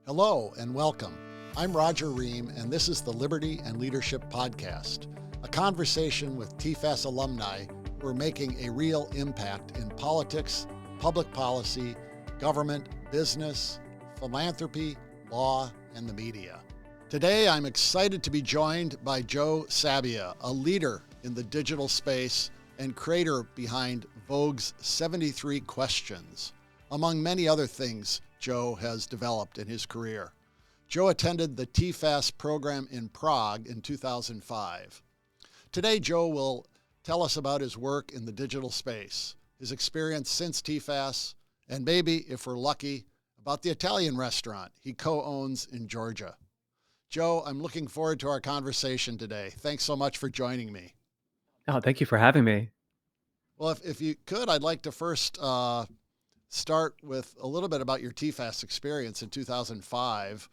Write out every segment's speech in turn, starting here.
Hello and welcome. I'm Roger Ream, and this is the Liberty and Leadership Podcast, a conversation with TFAS alumni who are making a real impact in politics, public policy, government, business, philanthropy, law, and the media. Today, I'm excited to be joined by Joe Sabia, a leader in the digital space and creator behind Vogue's 73 Questions, among many other things Joe has developed in his career. Joe attended the TFAS program in Prague in 2005. Today, Joe will tell us about his work in the digital space, his experience since TFAS, and maybe, if we're lucky, about the Italian restaurant he co-owns in Georgia. Joe, I'm looking forward to our conversation today. Thanks so much for joining me. Oh, thank you for having me. Well, if you could, I'd like to first start with a little bit about your TFAS experience in 2005.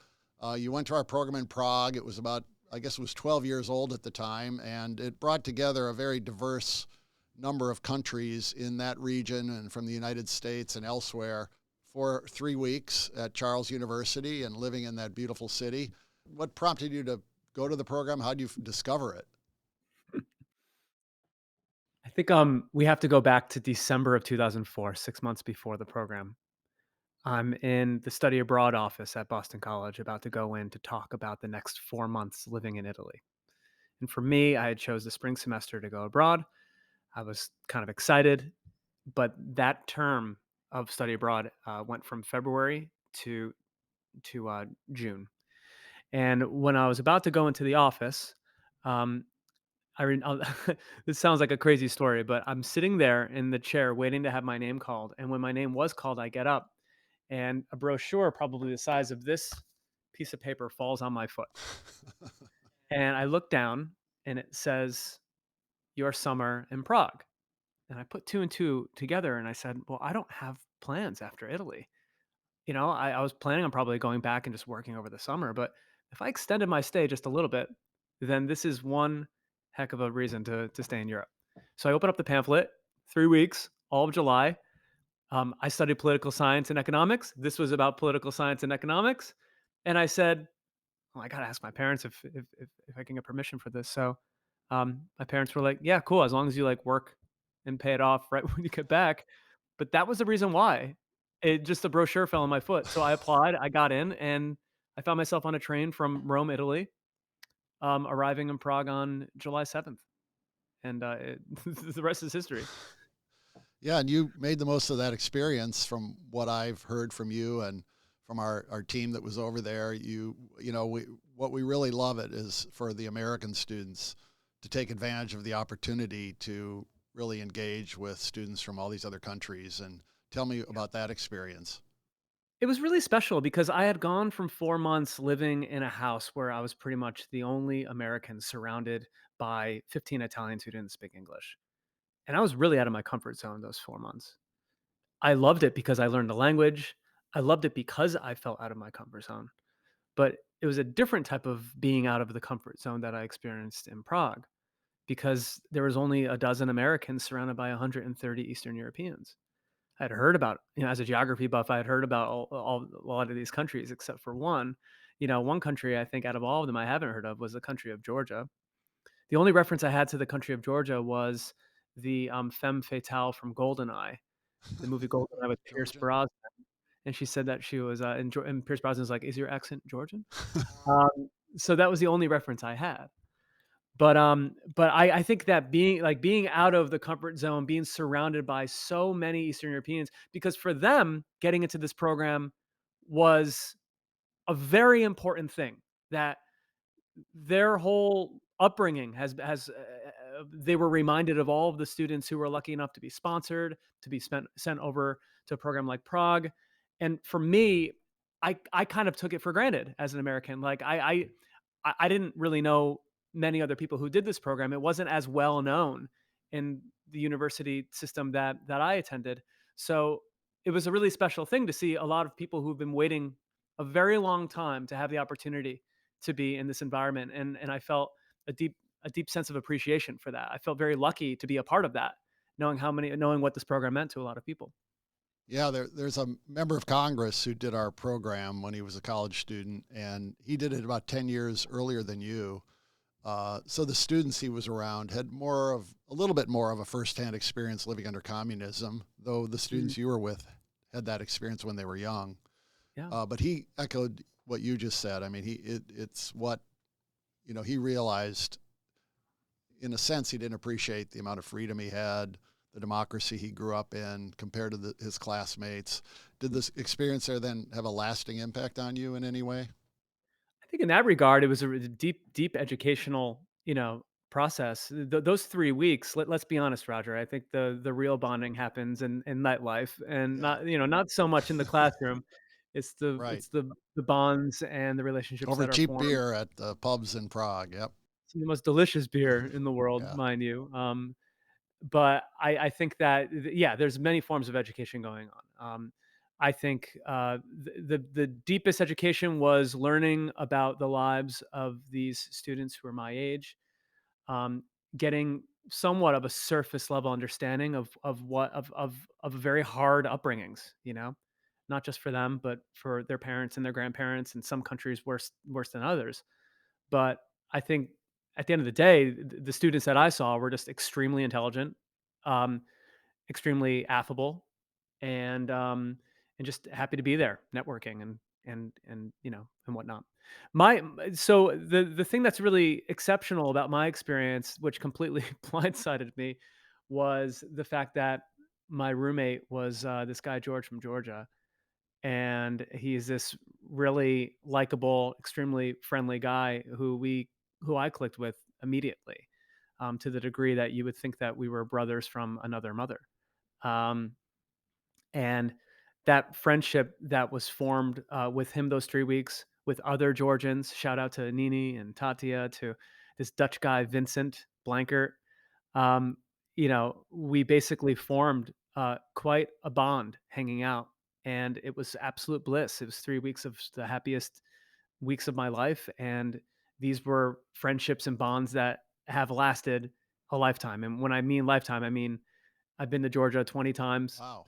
You went to our program in Prague. It was about, I guess it was 12 years old at the time, and it brought together a very diverse number of countries in that region and from the United States and elsewhere for 3 weeks at Charles University and living in that beautiful city. What prompted you to go to the program? How did you discover it? I think we have to go back to December of 2004, 6 months before the program. I'm in the study abroad office at Boston College, about to go in to talk about the next 4 months living in Italy. And for me, I had chose the spring semester to go abroad. I was kind of excited, but that term of study abroad went from February to June. And when I was about to go into the office, um, I'll this sounds like a crazy story, but I'm sitting there in the chair waiting to have my name called, and when my name was called, I get up, and a brochure probably the size of this piece of paper falls on my foot. And I look down, and it says, "Your summer in Prague." And I put 2 and 2 together, and I said, "Well, I don't have plans after Italy." I was planning on probably going back and just working over the summer, but if I extended my stay just a little bit, then this is one heck of a reason to stay in Europe. So I opened up the pamphlet, 3 weeks, all of July. I studied political science and economics. This was about political science and economics. And I said, well, I got to ask my parents if I can get permission for this. So my parents were like, yeah, cool. As long as you like work and pay it off right when you get back. But that was the reason why. It just the brochure fell on my foot. So I applied, I got in, and I found myself on a train from Rome, Italy, arriving in Prague on July 7th. And the rest is history. Yeah, and you made the most of that experience from what I've heard from you and from our team that was over there. What we really love it is for the American students to take advantage of the opportunity to really engage with students from all these other countries. And tell me about that experience. It was really special because I had gone from 4 months living in a house where I was pretty much the only American surrounded by 15 Italians who didn't speak English. And I was really out of my comfort zone those 4 months. I loved it because I learned the language. I loved it because I felt out of my comfort zone. But it was a different type of being out of the comfort zone that I experienced in Prague because there was only a dozen Americans surrounded by 130 Eastern Europeans. I had heard about, as a geography buff, I had heard about a lot of these countries except for one. One country I think out of all of them I haven't heard of was the country of Georgia. The only reference I had to the country of Georgia was the femme fatale from Goldeneye, the movie Goldeneye with Pierce Georgia? Brosnan, and she said that she was, and Pierce Brosnan was like, "Is your accent Georgian?" So that was the only reference I had. But I think that being out of the comfort zone, being surrounded by so many Eastern Europeans, because for them, getting into this program was a very important thing that their whole upbringing they were reminded of all of the students who were lucky enough to be sponsored, to be sent over to a program like Prague. And for me, I kind of took it for granted as an American. Like I didn't really know many other people who did this program. It wasn't as well known in the university system that I attended. So it was a really special thing to see a lot of people who've been waiting a very long time to have the opportunity to be in this environment. And I felt a deep sense of appreciation for that. I felt very lucky to be a part of that, knowing what this program meant to a lot of people. Yeah, there's a member of Congress who did our program when he was a college student, and he did it about 10 years earlier than you. So the students he was around had a little bit more of a firsthand experience living under communism, though the Mm, students you were with had that experience when they were young. yeah. But he echoed what you just said. I mean, it's what, he realized in a sense he didn't appreciate the amount of freedom he had, the democracy he grew up in compared to his classmates. Did this experience there then have a lasting impact on you in any way? I think in that regard, it was a deep, deep educational, process. Those 3 weeks. Let's be honest, Roger. I think the real bonding happens in nightlife, and Yeah, not so much in the classroom. right. It's the bonds and the relationships Over that are cheap formed. beer at the pubs in Prague. Yep. It's the most delicious beer in the world, Yeah. mind you. But I think that yeah, there's many forms of education going on. I think the deepest education was learning about the lives of these students who are my age, um, getting somewhat of a surface level understanding of what of very hard upbringings, not just for them, but for their parents and their grandparents. In some countries, worse than others. But I think at the end of the day, the students that I saw were just extremely intelligent, um, extremely affable, and and just happy to be there, networking and whatnot. So the thing that's really exceptional about my experience, which completely blindsided me, was the fact that my roommate was this guy George from Georgia, and he's this really likable, extremely friendly guy who I clicked with immediately, to the degree that you would think that we were brothers from another mother. Um, and that friendship that was formed with him those 3 weeks, with other Georgians, shout out to Nini and Tatia, to this Dutch guy Vincent Blankert. um, we basically formed quite a bond hanging out, and it was absolute bliss. It was 3 weeks of the happiest weeks of my life, and these were friendships and bonds that have lasted a lifetime. And when I mean lifetime, I mean I've been to Georgia 20 times Wow.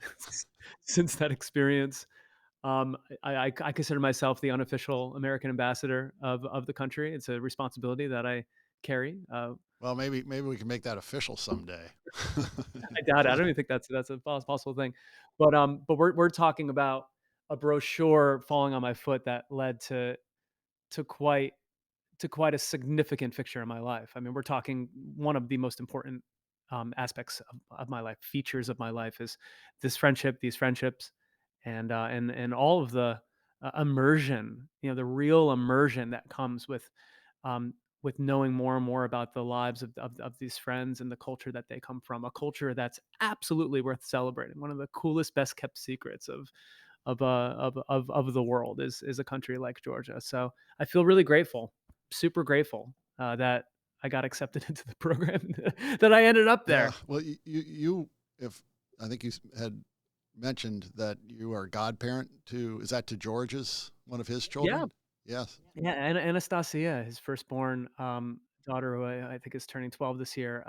since that experience. I consider myself the unofficial American ambassador of the country. It's a responsibility that I carry. Well, maybe we can make that official someday. I doubt it. I don't even think that's a possible thing. But we're talking about a brochure falling on my foot that led to quite to quite a significant fixture in my life. I mean, we're talking one of the most important aspects of my life, features of my life, is these friendships, and all of the immersion, the real immersion that comes with knowing more and more about the lives of these friends and the culture that they come from, a culture that's absolutely worth celebrating. One of the coolest, best kept secrets of the world is a country like Georgia. So I feel really grateful, super grateful, that I got accepted into the program, that I ended up Yeah. there. Well, you if I think had mentioned that you are godparent to, is that to George's, one of his Yeah, children? Yes. yeah. And Anastasia, his firstborn daughter, who I think is turning 12 this year.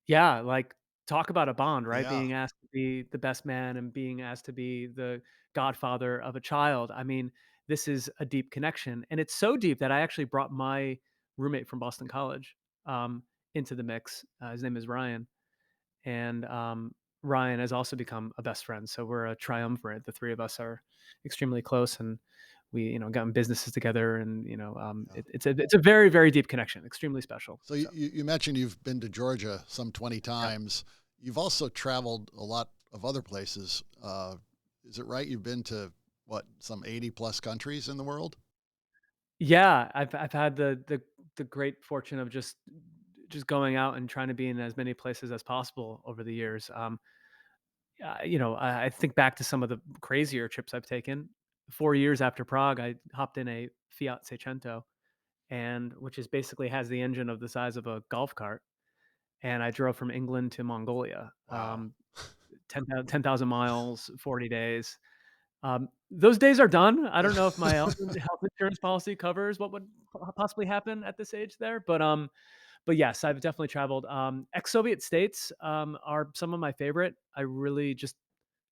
Yeah, like, talk about a bond, right? Yeah. Being asked to be the best man and being asked to be the godfather of a child. I mean, this is a deep connection, and it's so deep that I actually brought my roommate from Boston College, into the mix. His name is Ryan, and, Ryan has also become a best friend, so we're a triumvirate. The 3 of us are extremely close, and we, got in businesses together, and, Yeah. it's a very, very deep connection, extremely special, So so, you mentioned you've been to Georgia some 20 yeah. times. You've also traveled a lot of other places. Is it right? You've been to what, some 80 plus countries in the world? Yeah, I've had the great fortune of just going out and trying to be in as many places as possible over the years. I think back to some of the crazier trips I've taken. 4 years after Prague, I hopped in a Fiat Seicento, and which is basically has the engine of the size of a golf cart, and I drove from England to Mongolia, Wow. 10,000 miles, 40 days. Those days are done. I don't know if my health insurance policy covers what would possibly happen at this age there, but yes, I've definitely traveled. Ex-Soviet states are some of my favorite. I really just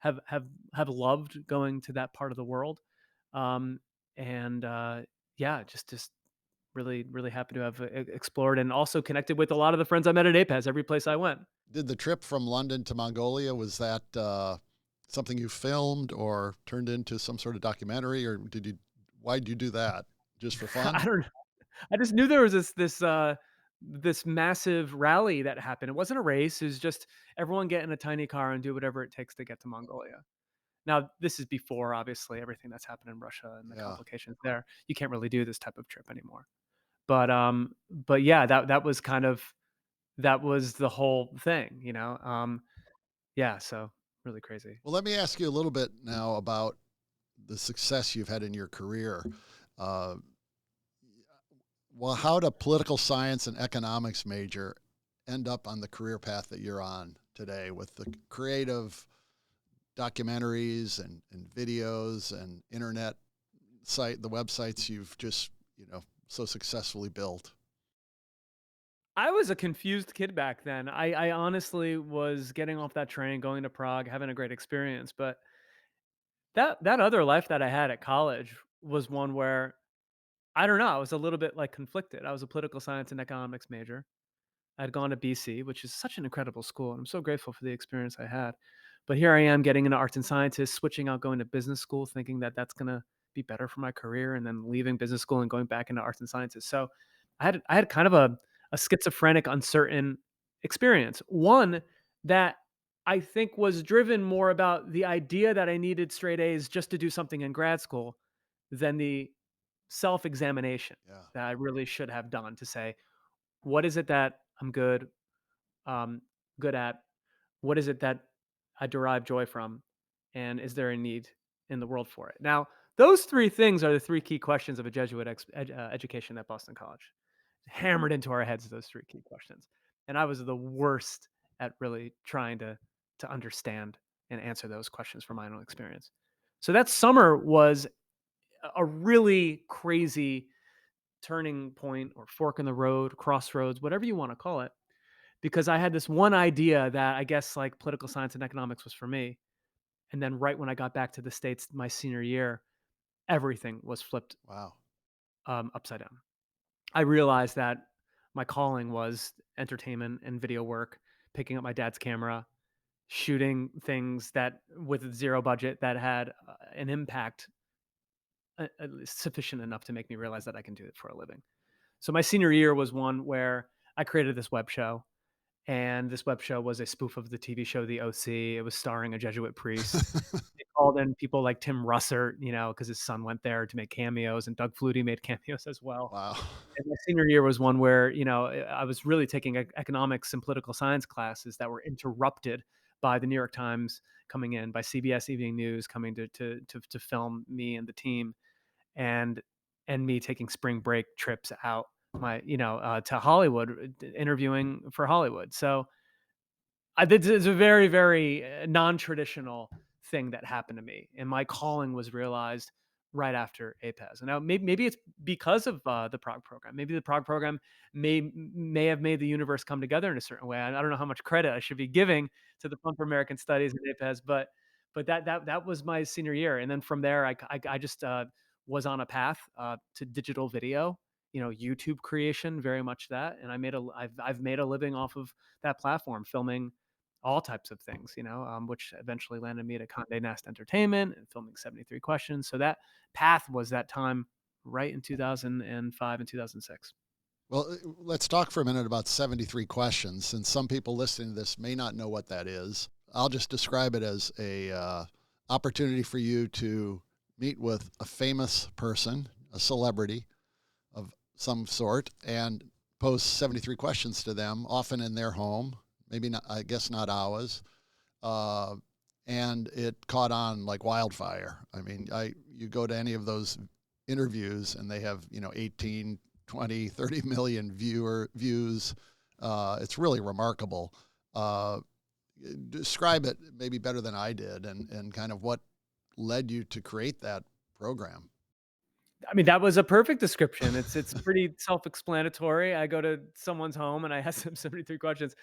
have have loved going to that part of the world. Um, and yeah, just really happy to have explored and also connected with a lot of the friends I met at APES every place I went. Did the trip from London to Mongolia, was that something you filmed or turned into some sort of documentary, or why'd you do that? Just for I fun? don't know. I just knew there was this massive rally that happened. It wasn't a race. It was just everyone get in a tiny car and do whatever it takes to get to Mongolia. Now, this is before obviously everything that's happened in Russia and the Yeah. complications there. You can't really do this type of trip anymore. But yeah, that was kind of that was the whole thing, you know. Yeah, so really crazy. Well, let me ask you a little bit now about the success you've had in your career. Uh, well, how do political science and economics major end up on the career path that you're on today with the creative documentaries and videos and internet the websites you've just, so successfully built? I was a confused kid back then. I honestly was getting off that train, going to Prague, having a great experience, but that other life that I had at college was one where I don't know, I was a little bit like conflicted. I was a political science and economics major. I'd gone to BC, which is such an incredible school, and I'm so grateful for the experience I had. But here I am getting into arts and sciences, switching out, going to business school, thinking that that's gonna be better for my career, and then leaving business school and going back into arts and sciences. So I had kind of a schizophrenic, uncertain experience. One that I think was driven more about the idea that I needed straight A's just to do something in grad school than the self-examination Yeah. that I really should have done to say, what is it that I'm um, good at? What is it that I derive joy from? And is there a need in the world for it? Now, those three things are the three key questions of a Jesuit education at Boston College. Hammered into our heads, those three key questions. And I was the worst at really trying to understand and answer those questions from my own experience. So that summer was a really crazy turning point or fork in the road, crossroads, whatever you want to call it, because I had this one idea that I guess like political science and economics was for me. And then right when I got back to the States my senior year, everything was flipped Wow. upside down. I realized that my calling was entertainment and video work, picking up my dad's camera, shooting things that with zero budget that had an impact at least sufficient enough to make me realize that I can do it for a living. So my senior year was one where I created this web show, and this web show was a spoof of the TV show The OC. It was starring a Jesuit priest. They called in people like Tim Russert, you know, because his son went there to make cameos, and Doug Flutie made cameos as well. Wow. And my senior year was one where, you know, I was really taking economics and political science classes that were interrupted by the New York Times coming in, by CBS Evening News coming to film me and the team, and me taking spring break trips out to Hollywood, interviewing for Hollywood. So this is a very, very non-traditional thing that happened to me, and my calling was realized right after APES. And now maybe it's because of the Prague program. Maybe the Prague program may have made the universe come together in a certain way. I don't know how much credit I should be giving to the Fund for American Studies and APES, but that was my senior year, and then from there, I just was on a path to digital video, you know, YouTube creation, very much that, and I've made a living off of that platform, filming all types of things, you know, which eventually landed me at Condé Nast Entertainment and filming 73 Questions. So that path was that time right in 2005 and 2006. Well, let's talk for a minute about 73 questions, since some people listening to this may not know what that is. I'll just describe it as a opportunity for you to meet with a famous person, a celebrity of some sort, and pose 73 questions to them, often in their home, maybe not, I guess not ours. Uh, and it caught on like wildfire. I mean, you go to any of those interviews and they have, 18, 20, 30 million views. It's really remarkable. Uh, Describe it maybe better than I did, and kind of what led you to create that program. I mean, that was a perfect description. It's pretty self-explanatory. I go to someone's home and I ask them 73 questions.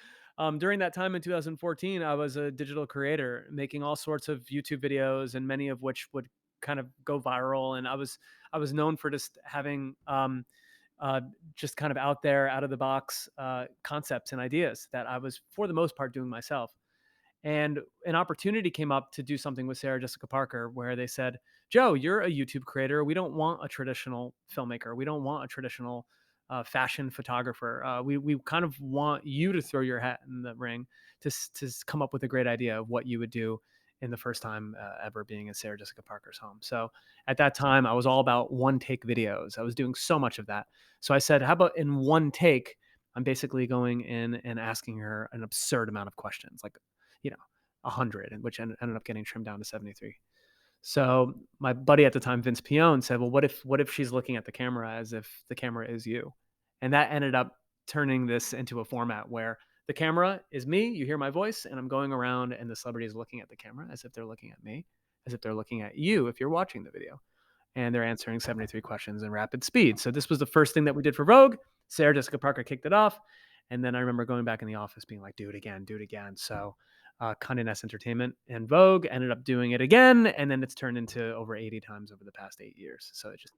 During that time in 2014, I was a digital creator, making all sorts of YouTube videos, and many of which would kind of go viral. And I was known for just having uh, just kind of out there, out of the box concepts and ideas that I was, for the most part, doing myself. And an opportunity came up to do something with Sarah Jessica Parker where they said, Joe, you're a YouTube creator. We don't want a traditional filmmaker. We don't want a traditional fashion photographer. We kind of want you to throw your hat in the ring to come up with a great idea of what you would do in the first time ever being in Sarah Jessica Parker's home. So at that time, I was all about one take videos. I was doing so much of that. So I said, how about in one take, I'm basically going in and asking her an absurd amount of questions, like, 100, and which ended up getting trimmed down to 73. So my buddy at the time, Vince Pione, said, "Well, what if she's looking at the camera as if the camera is you?" And that ended up turning this into a format where the camera is me, you hear my voice, and I'm going around, and the celebrity is looking at the camera as if they're looking at me, as if they're looking at you if you're watching the video, and they're answering 73 questions in rapid speed. So this was the first thing that we did for Vogue. Sarah Jessica Parker kicked it off. And then I remember going back in the office being like, do it again, do it again. So Condé Nast Entertainment and Vogue ended up doing it again. And then it's turned into over 80 times over the past 8 years. So it just,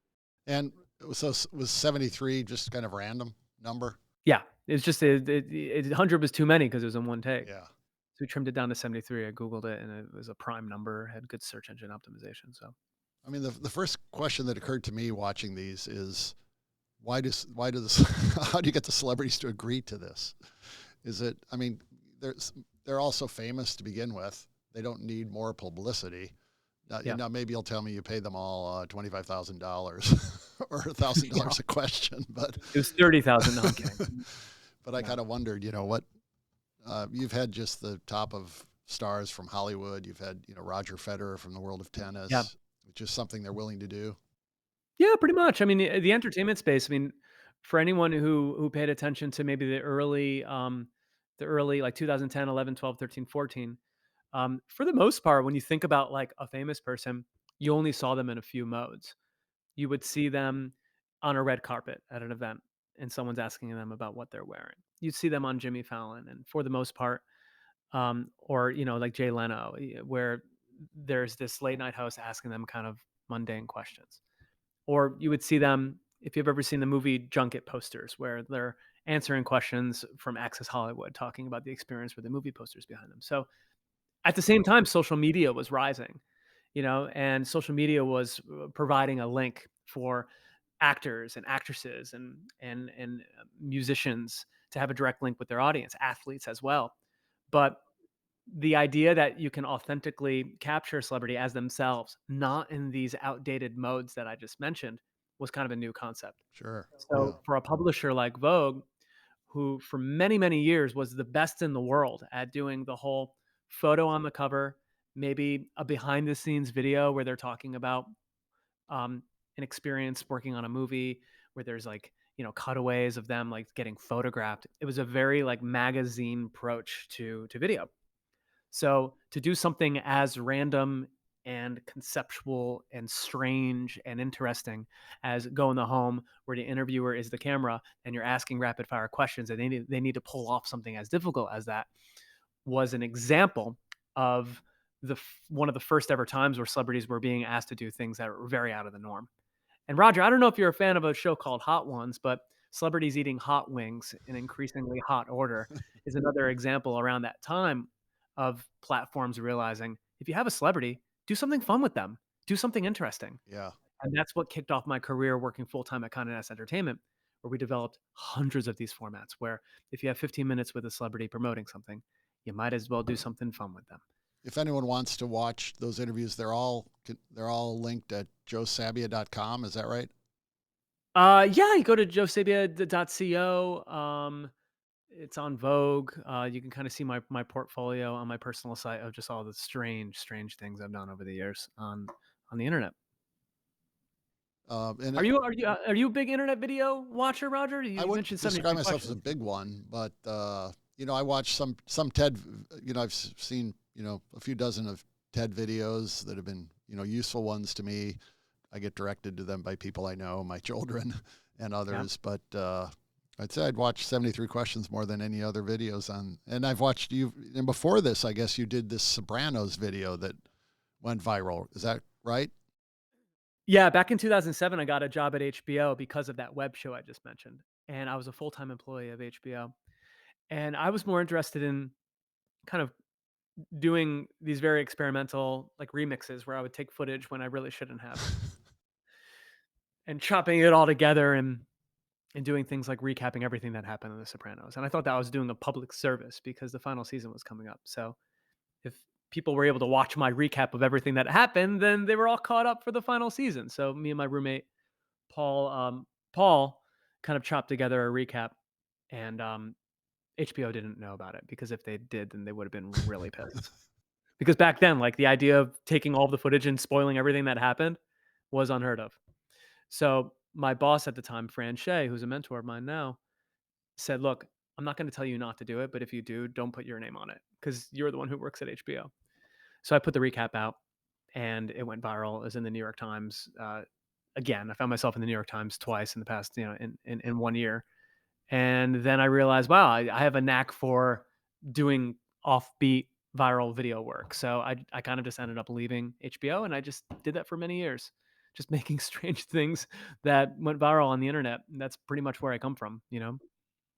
And was 73 just kind of random number? yeah, it's just, 100 was too many because it was in one take. Yeah. So we trimmed it down to 73. I Googled it and it was a prime number, had good search engine optimization. So I mean, the first question that occurred to me watching these is why do this how do you get the celebrities to agree to this? Is it, I mean, they're all so famous to begin with. They don't need more publicity. yeah, Maybe you'll tell me you paid them all $25,000 or $1,000 yeah, a question, but it was 30,000. No, I'm kidding. but I Yeah. kind of wondered, what you've had just the top of stars from Hollywood. You've had, Roger Federer from the world of Yeah. tennis, which is something they're willing to do. Yeah, pretty much. I mean, the entertainment space, I mean, for anyone who paid attention to maybe the early like 2010, 11, 12, 13, 14, for the most part, when you think about like a famous person, you only saw them in a few modes. You would see them on a red carpet at an event and someone's asking them about what they're wearing. You'd see them on Jimmy Fallon, and for the most part, or like Jay Leno, where there's this late night host asking them kind of mundane questions. Or you would see them, if you've ever seen the movie junket posters, where they're answering questions from Access Hollywood, talking about the experience with the movie posters behind them. So at the same time, social media was rising, and social media was providing a link for actors and actresses and musicians to have a direct link with their audience, athletes as well. But the idea that you can authentically capture a celebrity as themselves, not in these outdated modes that I just mentioned, was kind of a new concept. Sure. So Yeah. for a publisher like Vogue, who for many, many years was the best in the world at doing the whole photo on the cover, maybe a behind the scenes video where they're talking about um, an experience working on a movie where there's like, cutaways of them like getting photographed. It was a very like magazine approach to video. So to do something as random and conceptual and strange and interesting as go in the home where the interviewer is the camera and you're asking rapid fire questions and they need to pull off something as difficult as that was an example of one of the first ever times where celebrities were being asked to do things that were very out of the norm. And Roger, I don't know if you're a fan of a show called Hot Ones, but celebrities eating hot wings in increasingly hot order is another example around that time of platforms realizing if you have a celebrity, do something fun with them, do something interesting. Yeah. And that's what kicked off my career working full time at Condé Nast Entertainment, where we developed hundreds of these formats. Where if you have 15 minutes with a celebrity promoting something, you might as well do something fun with them. If anyone wants to watch those interviews, they're all linked at joesabia.com. Is that right? Yeah, you go to joesabia.co. It's on Vogue. You can kind of see my portfolio on my personal site of just all the strange things I've done over the years on the internet. And Are you a big internet video watcher, Roger? I You wouldn't mentioned describe 73 myself as a questions. big one, but I watch some TED. I've seen a few dozen of TED videos that have been useful ones to me. I get directed to them by people I know, my children and Yeah. others. But I'd say I'd watch 73 Questions more than any other videos on. And I've watched you. And before this, I guess you did this Sopranos video that went viral. Is that right? Yeah, back in 2007, I got a job at HBO because of that web show I just mentioned, and I was a full-time employee of HBO, and I was more interested in kind of doing these very experimental, like, remixes where I would take footage when I really shouldn't have, and chopping it all together and doing things like recapping everything that happened in The Sopranos, and I thought that I was doing a public service because the final season was coming up, so if people were able to watch my recap of everything that happened, then they were all caught up for the final season, so me and my roommate Paul kind of chopped together a recap, and HBO didn't know about it because if they did, then they would have been really pissed. Because back then, like the idea of taking all the footage and spoiling everything that happened was unheard of. So my boss at the time, Fran Shea, who's a mentor of mine now, said, "Look, I'm not going to tell you not to do it, but if you do, don't put your name on it because you're the one who works at HBO." So I put the recap out, and it went viral. It was in the New York Times. Again, I found myself in the New York Times twice in the past, in 1 year. And then I realized, wow, I have a knack for doing offbeat viral video work. So I kind of just ended up leaving HBO and I just did that for many years, just making strange things that went viral on the internet. And that's pretty much where I come from.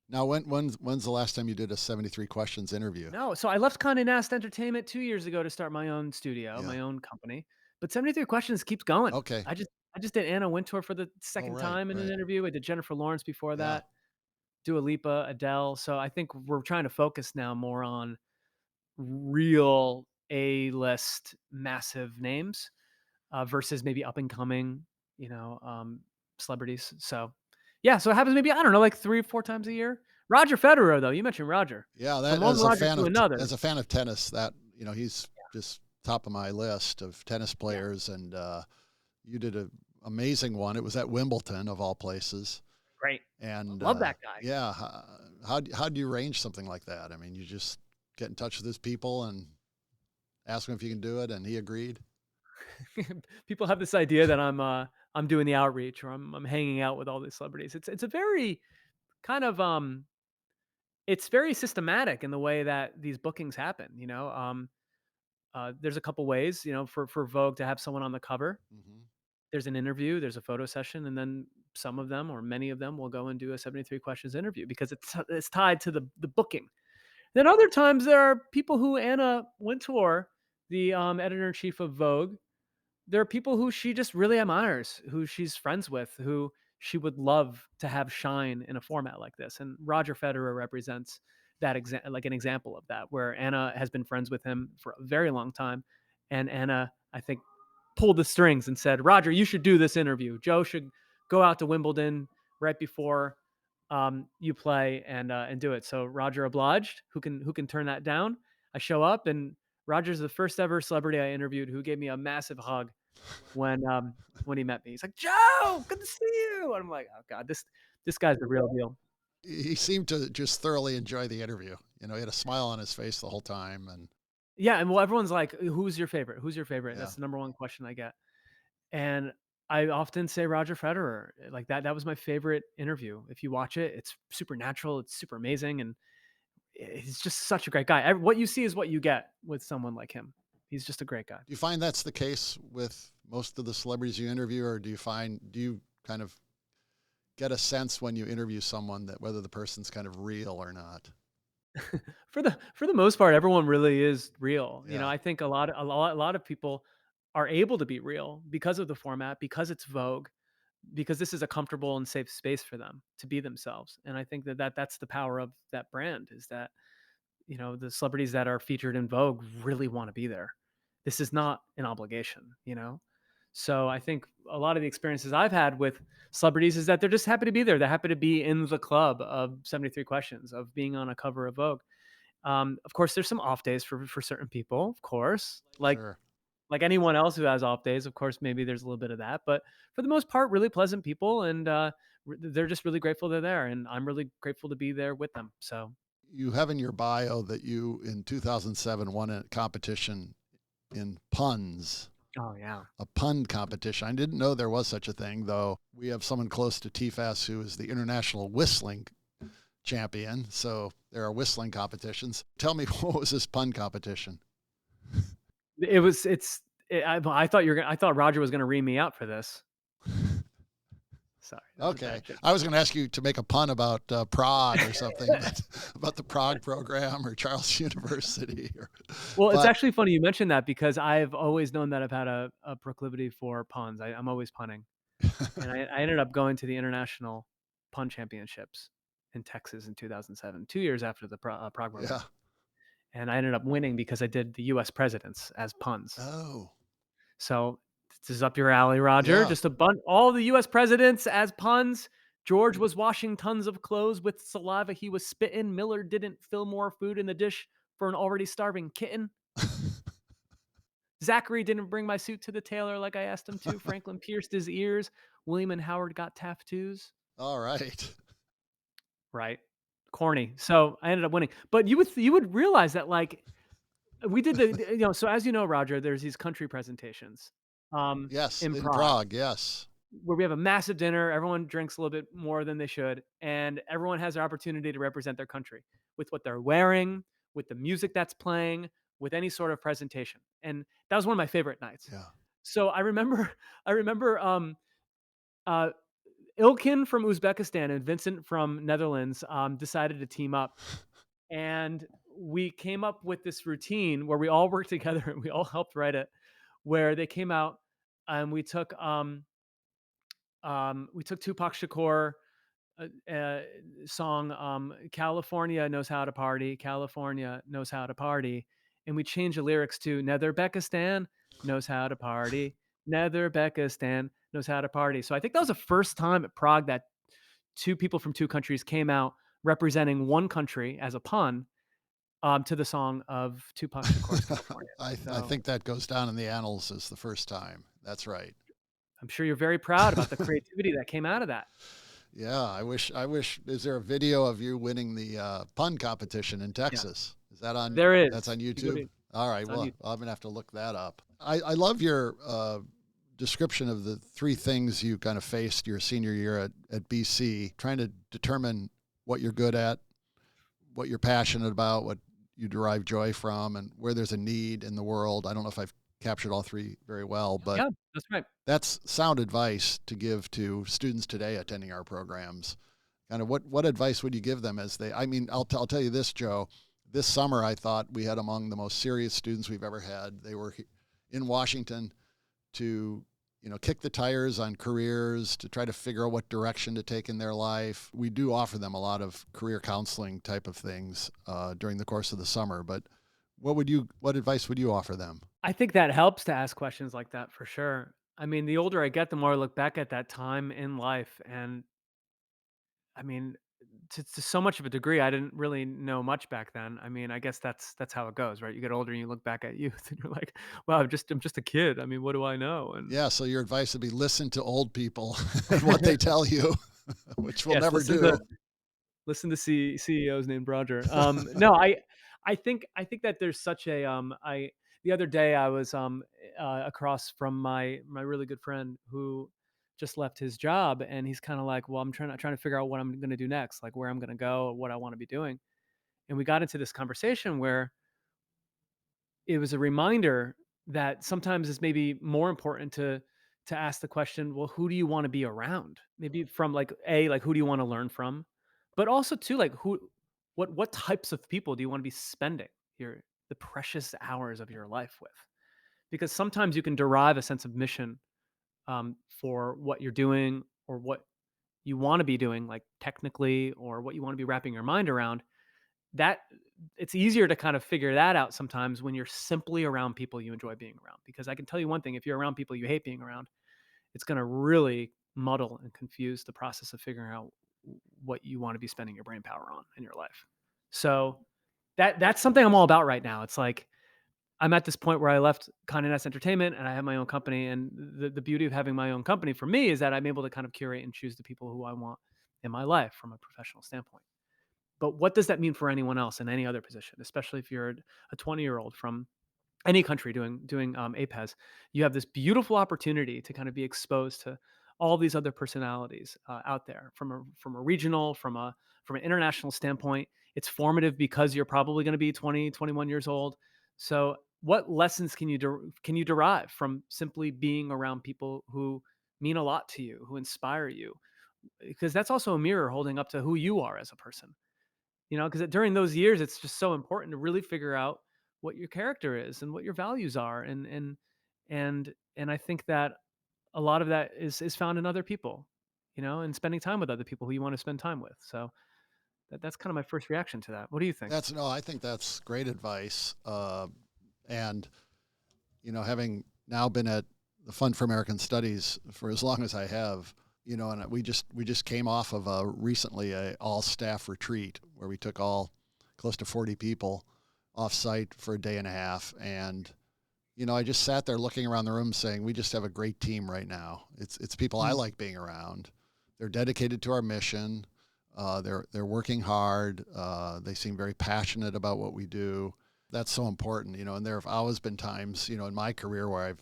Now, when's the last time you did a 73 Questions interview? No, so I left Condé Nast Entertainment 2 years ago to start my own studio, Yeah. my own company. But 73 Questions keeps going. Okay. I just did Anna Wintour for the Oh, second right, time in an right. interview. I did Jennifer Lawrence before Yeah. that. Dua Lipa, Adele. So I think we're trying to focus now more on real A-list massive names versus maybe up and coming, you know, celebrities. So yeah, so it happens maybe I don't know, like 3 or 4 times a year. Roger Federer, though, you mentioned Roger. Yeah, From that one Roger to another. as a fan of tennis, that he's just top of my list of tennis Yeah, players, and you did a amazing one. It was at Wimbledon of all places, great. and Love that guy. yeah, how do you arrange something like that? I mean, you just get in touch with his people and ask him if you can do it, and he agreed. People have this idea that I'm doing the outreach or I'm hanging out with all these celebrities. It's a very kind of it's very systematic in the way that these bookings happen. There's a couple ways, for Vogue to have someone on the cover. Hmm. There's an interview, there's a photo session, and then some of them or many of them will go and do a 73 questions interview because it's tied to the booking. Then other times there are people who Anna Wintour, the editor in chief of Vogue, there are people who she just really admires, who she's friends with, who she would love to have shine in a format like this. And Roger Federer represents like an example of that, where Anna has been friends with him for a very long time, and Anna, I think, pulled the strings and said, "Roger, you should do this interview. Joe should go out to Wimbledon right before you play and do it." So Roger obliged. Who can turn that down? I show up and Roger's the first ever celebrity I interviewed who gave me a massive hug when he met me. He's like, "Joe, good to see you." And I'm like, "Oh God, this guy's the real deal." He seemed to just thoroughly enjoy the interview. He had a smile on his face the whole time, and Yeah, and well, everyone's like, "Who's your favorite? Who's your favorite?" yeah. That's the number one question I get, and I often say Roger Federer. Like that was my favorite interview. If you watch it, it's super natural. It's super amazing, and he's just such a great guy. What you see is what you get with someone like him. He's just a great guy. Do you find that's the case with most of the celebrities you interview, or do you kind of get a sense when you interview someone that whether the person's kind of real or not? For the most part, everyone really is real. Yeah, I think a lot of people are able to be real because of the format, because it's Vogue, because this is a comfortable and safe space for them to be themselves. And I think that's the power of that brand is that the celebrities that are featured in Vogue really want to be there. This is not an obligation. So I think a lot of the experiences I've had with celebrities is that they're just happy to be there. They're happy to be in the club of 73 questions, of being on a cover of Vogue. Of course, there's some off days for certain people, of course, sure. like anyone else who has off days. Of course, maybe there's a little bit of that, but for the most part, really pleasant people, and they're just really grateful they're there, and I'm really grateful to be there with them. So You have in your bio that you in 2007 won a competition in puns. Oh, yeah. a pun competition. I didn't know there was such a thing, though. We have someone close to TFAS who is the international whistling champion. So there are whistling competitions. Tell me, what was this pun competition? It was it's I thought you were gonna I thought Roger was gonna ream me out for this. Sorry, that was a Okay. bad joke. I was going to ask you to make a pun about Prague or something, but about the Prague program or Charles University. Well, it's But actually funny you mentioned that because I've always known that I've had a proclivity for puns. I'm always punning, and I ended up going to the international pun championships in Texas in 2007, 2 years after the Prague yeah. program, and I ended up winning because I did the U.S. presidents as puns. Oh, So this is up your alley, Roger. yeah. Just a bun all the US presidents as puns. George was washing tons of clothes with saliva he was spitting. Miller didn't fill more food in the dish for an already starving kitten. Zachary didn't bring my suit to the tailor like I asked him to. Franklin pierced his ears. William and Howard got tattoos. All right. Right. Corny. So I ended up winning. But you would realize that like we did so as you know, Roger, there's these country presentations Yes, in in Prague Prague. Yes. where we have a massive dinner, everyone drinks a little bit more than they should, and everyone has their opportunity to represent their country with what they're wearing, with the music that's playing, with any sort of presentation. And that was one of my favorite nights. Yeah. So I remember I remember uh Ilkin from Uzbekistan and Vincent from Netherlands decided to team up, and we came up with this routine where we all worked together and we all helped write it, where they came out and we took Tupac Shakur song, California knows how to party, California knows how to party. And we changed the lyrics to Netherbekistan knows how to party, Netherbekistan knows how to party. So I think that was the first time at Prague that two people from two countries came out representing one country as a pun to the song of Tupac Shakur's California. I So think that goes down in the annals as the first time. That's right. I'm sure you're very proud about the creativity that came out of that. Yeah, I wish is there a video of you winning the pun competition in Yeah, Texas? Is that on there is. that's on If you go YouTube? to, All right, it's on well, YouTube. I'm gonna have to look that up. I love your description of the three things you kind of faced your senior year at BC, trying to determine what you're good at, what you're passionate about, what you derive joy from, and where there's a need in the world. I don't know if I've captured all three very well, but Yeah, that's right. that's sound advice to give to students today attending our programs. Kind of what advice would you give them as they? I mean, I'll tell you this, Joe. This summer, I thought we had among the most serious students we've ever had. They were in Washington to kick the tires on careers, to try to figure out what direction to take in their life. We do offer them a lot of career counseling type of things during the course of the summer. But what advice would you offer them? I think that helps to ask questions like that for sure. I mean, the older I get, the more I look back at that time in life, and I mean, to so much of a degree, I didn't really know much back then. I mean, I guess that's how it goes, right? You get older and you look back at youth, and you're like, "Wow, I'm just a kid. I mean, what do I know?" And Yeah, so your advice would be listen to old people and what they tell you, which we'll yes, never do. listen to CEOs named Roger. No, I think that there's such a I the other day I was across from my really good friend who just left his job, and he's kind of like, well, I'm trying to figure out what I'm going to do next, like where I'm going to go, what I want to be doing. And we got into this conversation where it was a reminder that sometimes it's maybe more important to ask the question, well, who do you want to be around? Maybe from like like who do you want to learn from? But also too, like what types of people do you want to be spending your the precious hours of your life with? Because sometimes you can derive a sense of mission for what you're doing or what you want to be doing, like technically, or what you want to be wrapping your mind around that it's easier to kind of figure that out sometimes when you're simply around people you enjoy being around. Because I can tell you one thing, if you're around people you hate being around, it's going to really muddle and confuse the process of figuring out what you want to be spending your brain power on in your life. So that's something I'm all about right now. It's like I'm at this point where I left Condé Nast Entertainment and I have my own company. And the beauty of having my own company for me is that I'm able to kind of curate and choose the people who I want in my life from a professional standpoint. But what does that mean for anyone else in any other position, especially if you're a 20-year-old from any country doing APES, you have this beautiful opportunity to kind of be exposed to all these other personalities out there from a regional, from an international standpoint. It's formative because you're probably going to be 20, 21 years old. So, what lessons can you derive from simply being around people who mean a lot to you, who inspire you? Because that's also a mirror holding up to who you are as a person. Because during those years, it's just so important to really figure out what your character is and what your values are, and I think that a lot of that is found in other people, and spending time with other people who you want to spend time with. So that's kind of my first reaction to that. What do you think? That's no, I think that's great advice. And having now been at the Fund for American Studies for as long as I have, and we just came off of recently a all staff retreat where we took all close to 40 people off site for a day and a half, and I just sat there looking around the room saying, we just have a great team right now. It's people I Mm, like being around. They're dedicated to our mission. They're working hard. They seem very passionate about what we do. That's so important, and there have always been times, in my career where I've,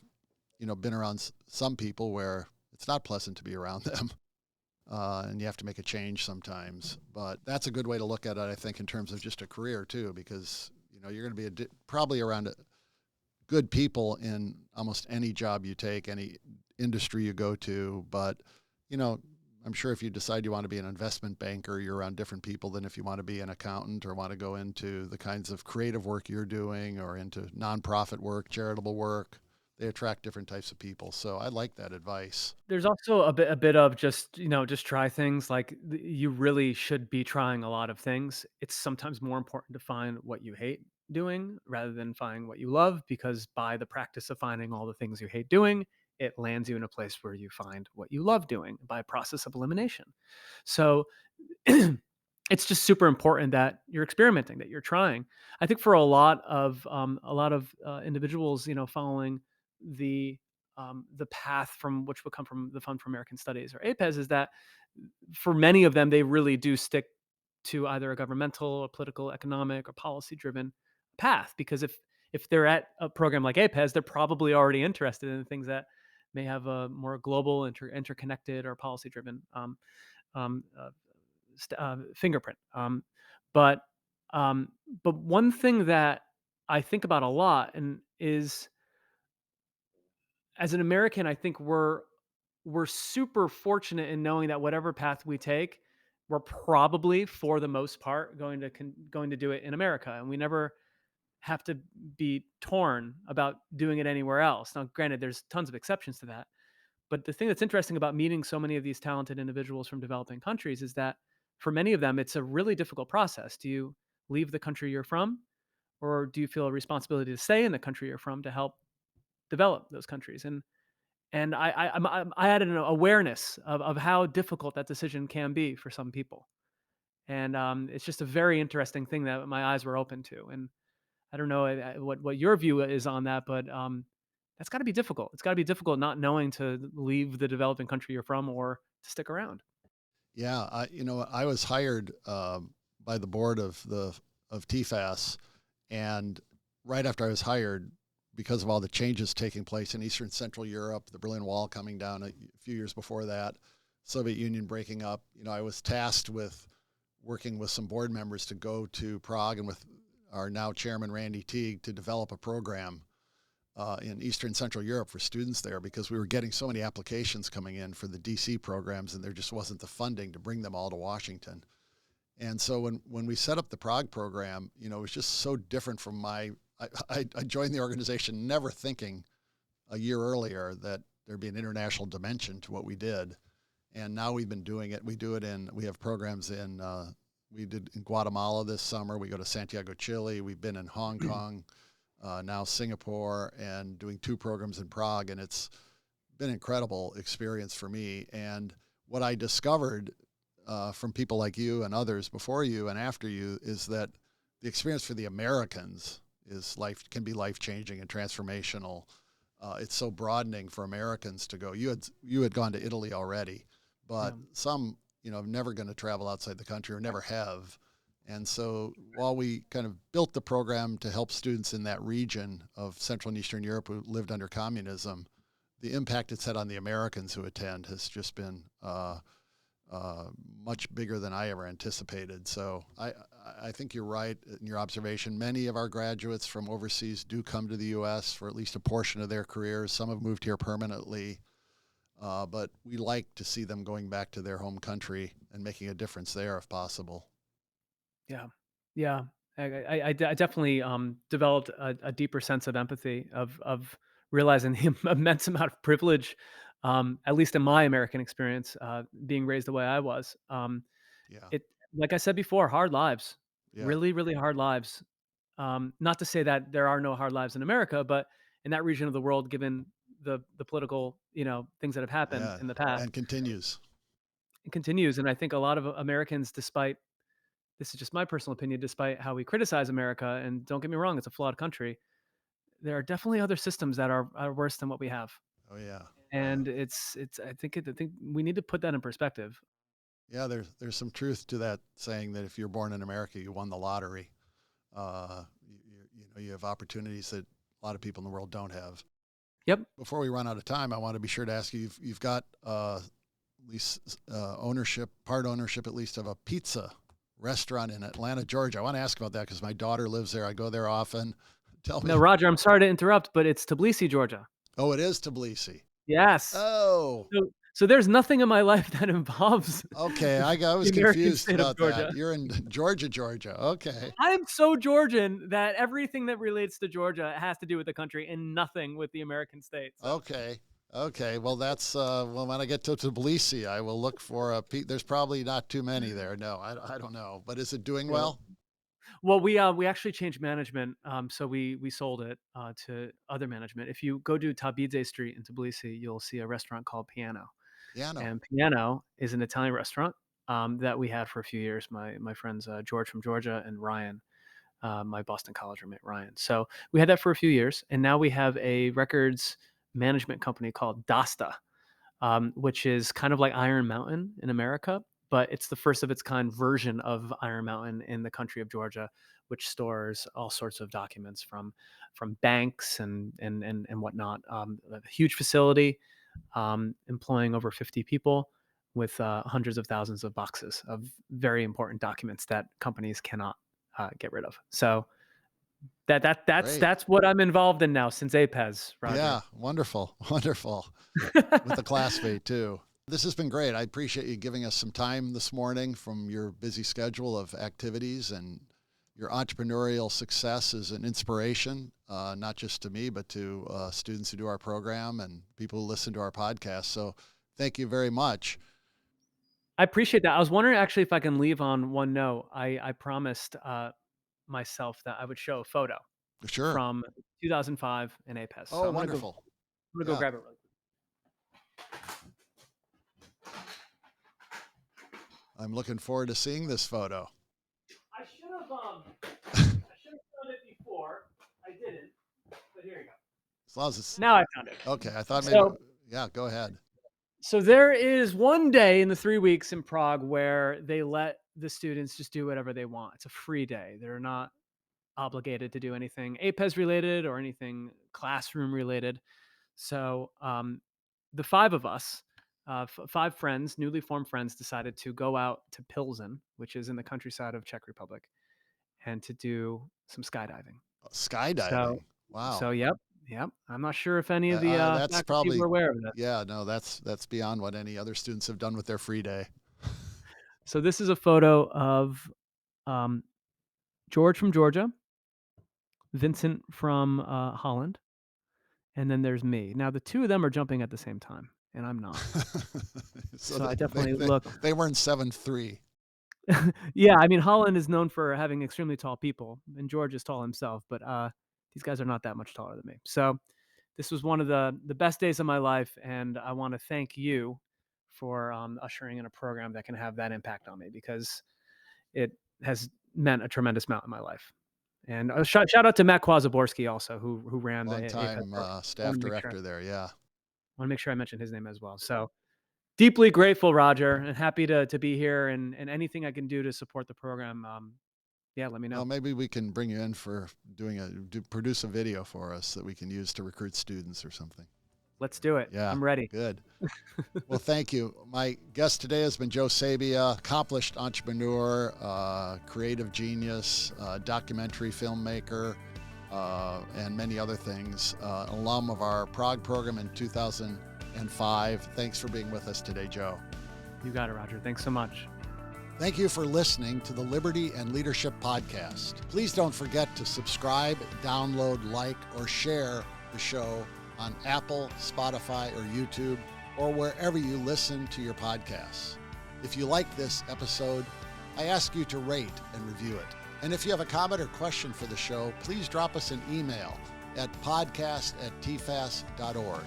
been around some people where it's not pleasant to be around them. And you have to make a change sometimes. But that's a good way to look at it, I think, in terms of just a career too, because, you're going to be probably around good people in almost any job you take, any industry you go to. But, you know, I'm sure if you decide you want to be an investment banker, you're around different people than if you want to be an accountant or want to go into the kinds of creative work you're doing or into nonprofit work, charitable work. They attract different types of people. So I like that advice. There's also a bit of just, just try things. Like you really should be trying a lot of things. It's sometimes more important to find what you hate doing rather than find what you love, because by the practice of finding all the things you hate doing, it lands you in a place where you find what you love doing by a process of elimination. So it's just super important that you're experimenting, that you're trying. I think for a lot of individuals, following the the path from which would come from the Fund for American Studies or APES, is that for many of them, they really do stick to either a governmental, or political, economic, or policy driven path. Because if they're at a program like APES, they're probably already interested in things that may have a more global, interconnected, or policy driven um, fingerprint. But um, but one thing that I think about a lot, and is, as an American, I think we're super fortunate in knowing that whatever path we take, we're probably, for the most part, going to do it in America, and we never have to be torn about doing it anywhere else. Now, granted, there's tons of exceptions to that, but the thing that's interesting about meeting so many of these talented individuals from developing countries is that for many of them, it's a really difficult process. Do you leave the country you're from, or do you feel a responsibility to stay in the country you're from to help develop those countries? And I had an awareness of how difficult that decision can be for some people, and it's just a very interesting thing that my eyes were open to. And I don't know what your view is on that, but that's got to be difficult. It's got to be difficult not knowing to leave the developing country you're from or to stick around. Yeah, I was hired by the board of TFAS, and right after I was hired, because of all the changes taking place in Eastern Central Europe, the Berlin Wall coming down a few years before that, Soviet Union breaking up, I was tasked with working with some board members to go to Prague and with our now chairman Randy Teague to develop a program in Eastern Central Europe for students there, because we were getting so many applications coming in for the DC programs, and there just wasn't the funding to bring them all to Washington. And so when we set up the Prague program, it was just so different from I joined the organization never thinking a year earlier that there'd be an international dimension to what we did. And now we've been doing it. We have programs we did in Guatemala this summer. We go to Santiago, Chile. We've been in Hong Kong, now Singapore, and doing 2 programs in Prague. And it's been an incredible experience for me. And what I discovered from people like you and others before you and after you is that the experience for the Americans can be life changing and transformational. It's so broadening for Americans to go. You had gone to Italy already, but Yeah. some, never going to travel outside the country or never have. And so while we kind of built the program to help students in that region of Central and Eastern Europe who lived under communism, the impact it's had on the Americans who attend has just been much bigger than I ever anticipated. So I think you're right in your observation. Many of our graduates from overseas do come to the U.S. for at least a portion of their careers. Some have moved here permanently, but we like to see them going back to their home country and making a difference there if possible. Yeah. Yeah. I definitely developed a deeper sense of empathy of realizing the immense amount of privilege, at least in my American experience, being raised the way I was. Yeah, It like I said before, hard lives, yeah, really, really hard lives. Not to say that there are no hard lives in America, but in that region of the world, given the political, things that have happened yeah, in the past, and continues. it continues. And I think a lot of Americans, despite this is just my personal opinion, despite how we criticize America, and don't get me wrong, it's a flawed country. There are definitely other systems that are worse than what we have, Oh yeah, yeah, and I think we need to put that in perspective. yeah. There's some truth to that saying that if you're born in America, you won the lottery. You have opportunities that a lot of people in the world don't have. Yep. Before we run out of time, I want to be sure to ask you. You've got at least ownership, part ownership at least, of a pizza restaurant in Atlanta, Georgia. I want to ask about that because my daughter lives there. I go there often. Tell No, me. Roger, I'm sorry to interrupt, but it's Tbilisi, Georgia. Oh, it is Tbilisi. Yes. Oh, So there's nothing in my life that involves okay. I the was American confused state of about Georgia. that. You're in Georgia, Georgia. Okay. I am so Georgian that everything that relates to Georgia has to do with the country and nothing with the American state. So, Okay. Okay. Well, that's well. When I get to Tbilisi, I will look for a. There's probably not too many there. No, I don't know. But is it doing yeah. well? Well, we actually changed management, so we sold it to other management. If you go to Tabidze Street in Tbilisi, you'll see a restaurant called Piano, Piano. and Piano is an Italian restaurant that we had for a few years. My friends George from Georgia and Ryan, my Boston College roommate Ryan. So we had that for a few years, and now we have a records management company called Dasta, which is kind of like Iron Mountain in America, but it's the first of its kind version of Iron Mountain in the country of Georgia, which stores all sorts of documents from banks and whatnot. A huge facility, employing over 50 people, with hundreds of thousands of boxes of very important documents that companies cannot get rid of. So Great. that's what I'm involved in now since APES, Roger. Yeah. Wonderful. Wonderful. With a classmate too. This has been great. I appreciate you giving us some time this morning from your busy schedule of activities, and your entrepreneurial success is an inspiration, not just to me, but to students who do our program and people who listen to our podcast. So thank you very much. I appreciate that. I was wondering actually if I can leave on one note. I promised myself that I would show a photo Sure. from 2005 in APES. So Oh, I'm gonna go. wonderful. I'm gonna go Yeah. grab it really quick. I'm looking forward to seeing this photo. I should have done it before. I didn't, but here you go. As long as it's Now I found it. okay. I thought maybe, So yeah, go ahead. so there is one day in the 3 weeks in Prague where they let the students just do whatever they want. It's a free day. They're not obligated to do anything APES related or anything classroom related. So the five of us, five friends, newly formed friends, decided to go out to Pilsen, which is in the countryside of Czech Republic, and to do some skydiving. So, Skydiving. Wow. yep, yep. I'm not sure if any of the That's faculty were probably, aware of this. yeah, no, that's beyond what any other students have done with their free day. So this is a photo of um, George from Georgia, Vincent from Holland, and then there's me. Now the two of them are jumping at the same time, and I'm not. So So I they, definitely they, look. they weren't 7'3". Yeah, I mean, Holland is known for having extremely tall people, and George is tall himself, but these guys are not that much taller than me. So this was one of the best days of my life, and I want to thank you for ushering in a program that can have that impact on me, because it has meant a tremendous amount in my life. And shout out to Matt Kwazaborski also, who ran the APES Longtime program. I staff want to make sure director there. Yeah. I mention his name as well. So deeply grateful, Roger, and happy to be here, and anything I can do to support the program. Yeah, let me Well, know. maybe we can bring you in for produce a video for us that we can use to recruit students or something. Let's do it. Yeah, I'm ready. good. Well, thank you. My guest today has been Joe Sabia, accomplished entrepreneur, creative genius, documentary filmmaker, and many other things. Alum of our Prague program in 2005. Thanks for being with us today, Joe. You got it, Roger. Thanks so much. Thank you for listening to the Liberty and Leadership Podcast. Please don't forget to subscribe, download, like, or share the show on Apple, Spotify, or YouTube, or wherever you listen to your podcasts. If you like this episode, I ask you to rate and review it. And if you have a comment or question for the show, please drop us an email at podcast@tfas.org.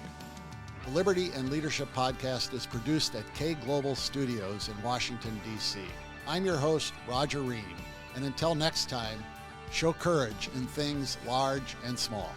The Liberty and Leadership Podcast is produced at K Global Studios in Washington, D.C. I'm your host, Roger Ream, and until next time, show courage in things large and small.